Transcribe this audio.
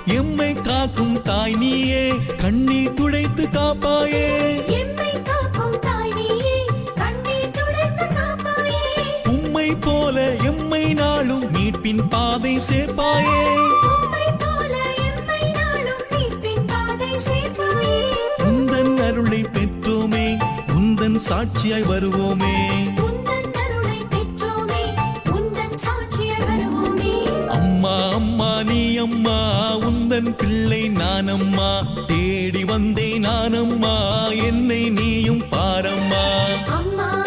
எம்மை காக்கும் தாய் நீயே, கண்ணீர் துடைத்து காப்பாயே. எம்மை காக்கும் தாய் நீயே, கண்ணீர் துடைத்து காப்பாயே. உம்மை போல எம்மை நாளும் மீட்பின் பாதை சேர்ப்பாயே. உம்மை போல எம்மை நாளும் மீட்பின் பாதை சேர்ப்பாயே. உந்தன் அருளை பெற்றோமே, உந்தன் சாட்சியாய் வருவோமே. உந்தன் அருளை பெற்றோமே, உந்தன் சாட்சியாய் வருவோமே. அம்மா அம்மா நீ அம்மா, உந்தன் பிள்ளை நானம்மா. தேடி வந்தேன் நானம்மா, என்னை நீயும் பாரம்மா. அம்மா